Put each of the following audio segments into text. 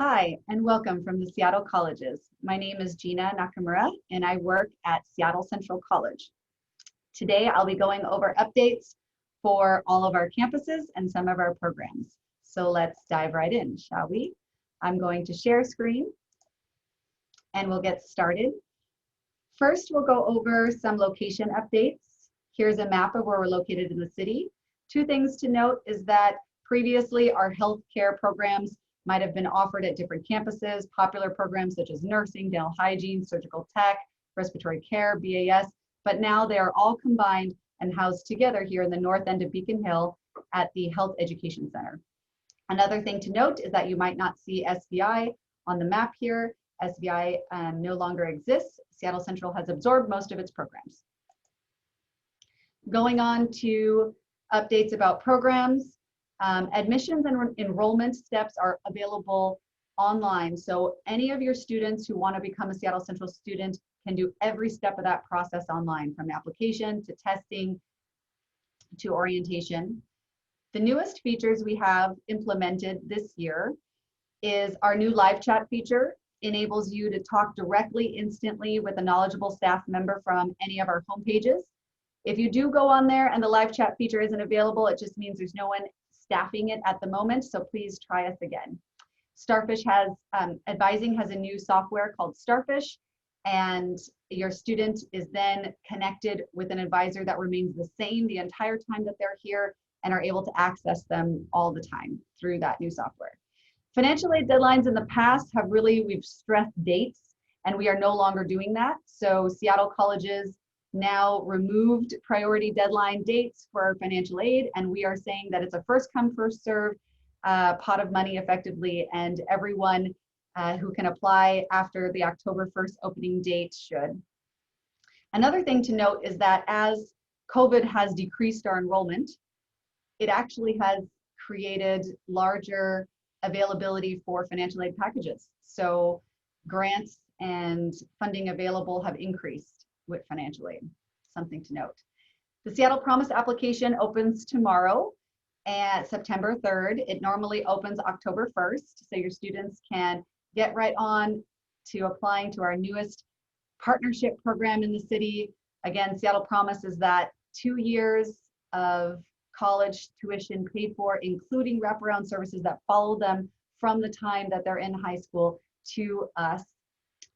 Hi, and welcome from the Seattle Colleges. My name is Gina Nakamura, and I work at Seattle Central College. Today, I'll be going over updates for all of our campuses and some of our programs. So let's dive right in, shall we? I'm going to share screen, and we'll get started. First, we'll go over some location updates. Here's a map of where we're located in the city. Two things to note is that previously our healthcare programs might have been offered at different campuses, popular programs such as nursing, dental hygiene, surgical tech, respiratory care, BAS, but now they are all combined and housed together here in the north end of Beacon Hill at the Health Education Center. Another thing to note is that you might not see SVI on the map here. SVI no longer exists. Seattle Central has absorbed most of its programs. Going on to updates about programs. Admissions and enrollment steps are available online. So any of your students who want to become a Seattle Central student can do every step of that process online, from application to testing to orientation. The newest features we have implemented this year is our new live chat feature. Enables you to talk directly, instantly with a knowledgeable staff member from any of our home pages. If you do go on there and the live chat feature isn't available, it just means there's no one staffing it at the moment, so please try us again. Starfish has, advising has a new software called Starfish, and your student is then connected with an advisor that remains the same the entire time that they're here and are able to access them all the time through that new software. Financial aid deadlines in the past have we've stressed dates, and we are no longer doing that. So Seattle Colleges now removed priority deadline dates for our financial aid, and we are saying that it's a first come, first served pot of money effectively, and everyone who can apply after the October 1st opening date should. Another thing to note is that as COVID has decreased our enrollment, it actually has created larger availability for financial aid packages. So grants and funding available have increased with financial aid, something to note. The Seattle Promise application opens tomorrow at September 3rd. It normally opens October 1st, so your students can get right on to applying to our newest partnership program in the city. Again, Seattle Promise is that 2 years of college tuition paid for, including wraparound services that follow them from the time that they're in high school to us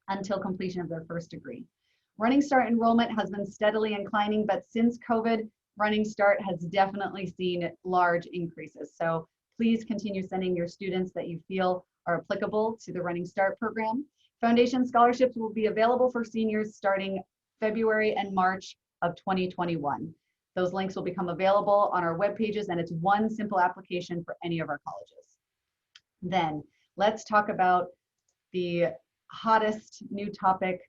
until completion of their first degree. Running Start enrollment has been steadily inclining, but since COVID, Running Start has definitely seen large increases. So please continue sending your students that you feel are applicable to the Running Start program. Foundation scholarships will be available for seniors starting February and March of 2021. Those links will become available on our web pages, and it's one simple application for any of our colleges. Then let's talk about the hottest new topic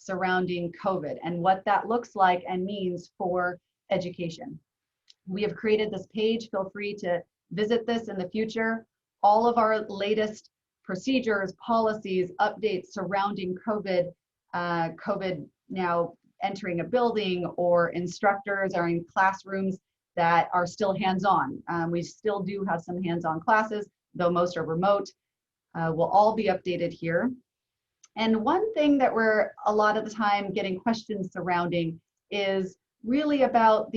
surrounding COVID and what that looks like and means for education. We have created this page. Feel free to visit this in the future. All of our latest procedures, policies, updates surrounding COVID, COVID now entering a building, or instructors are in classrooms that are still hands-on. We still do have some hands-on classes, though most are remote. Will all be updated here. And one thing that we're a lot of the time getting questions surrounding is really about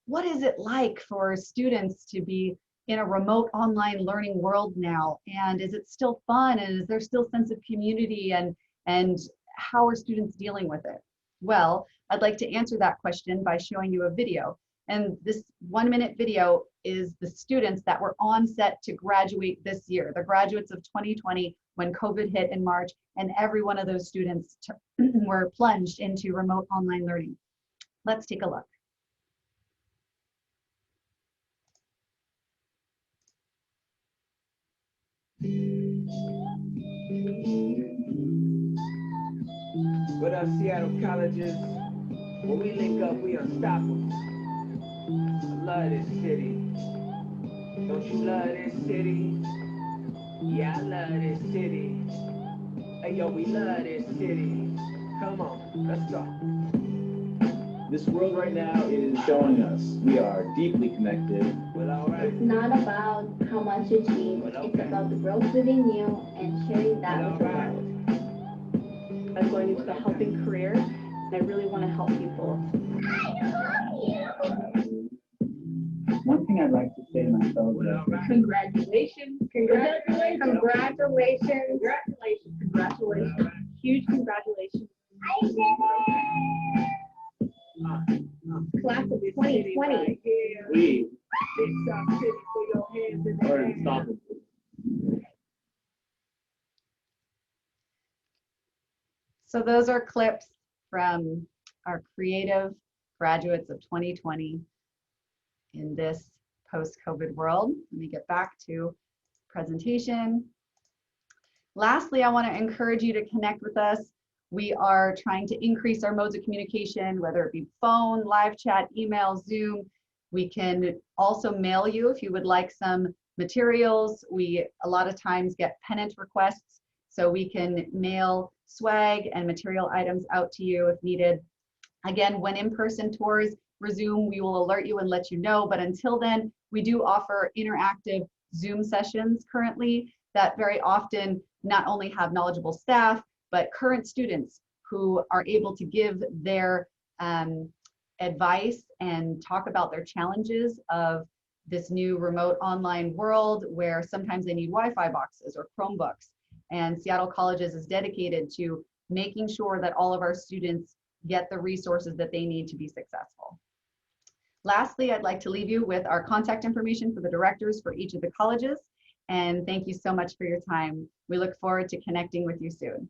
what is it like for students to be in a remote online learning world now? And is it still fun? And is there still sense of community? And how are students dealing with it? Well, I'd like to answer that question by showing you a video. And this 1-minute video is the students that were on set to graduate this year, the graduates of 2020 when COVID hit in March, and every one of those students were plunged into remote online learning. Let's take a look. What up, Seattle Colleges? When we link up, we unstoppable. I love this city. Don't you love this city? Yeah, I love this city. Hey, yo, we love this city. Come on, let's go. This world right now is showing us we are deeply connected. Well, all right. It's not about how much you achieve, it's about the growth within you and sharing that with the world. I'm going into the helping career, and I really want to help people. One thing I'd like to say to myself Well, all is right. Congratulations. Congratulations. Congratulations. Congratulations. Congratulations. Huge congratulations. Class of 2020. We Big South City, put your hands in the are air. unstoppable. So those are clips from our creative graduates of 2020 in this post-COVID world. Let me get back to presentation. Lastly, I want to encourage you to connect with us. We are trying to increase our modes of communication, whether it be phone, live chat, email, Zoom. We can also mail you if you would like some materials. We a lot of times get pennant requests, so we can mail swag and material items out to you if needed. Again, when in-person tours resume, we will alert you and let you know, but until then, we do offer interactive Zoom sessions currently that very often not only have knowledgeable staff, but current students who are able to give their advice and talk about their challenges of this new remote online world where sometimes they need Wi-Fi boxes or Chromebooks. And Seattle Colleges is dedicated to making sure that all of our students get the resources that they need to be successful. Lastly, I'd like to leave you with our contact information for the directors for each of the colleges. And thank you so much for your time. We look forward to connecting with you soon.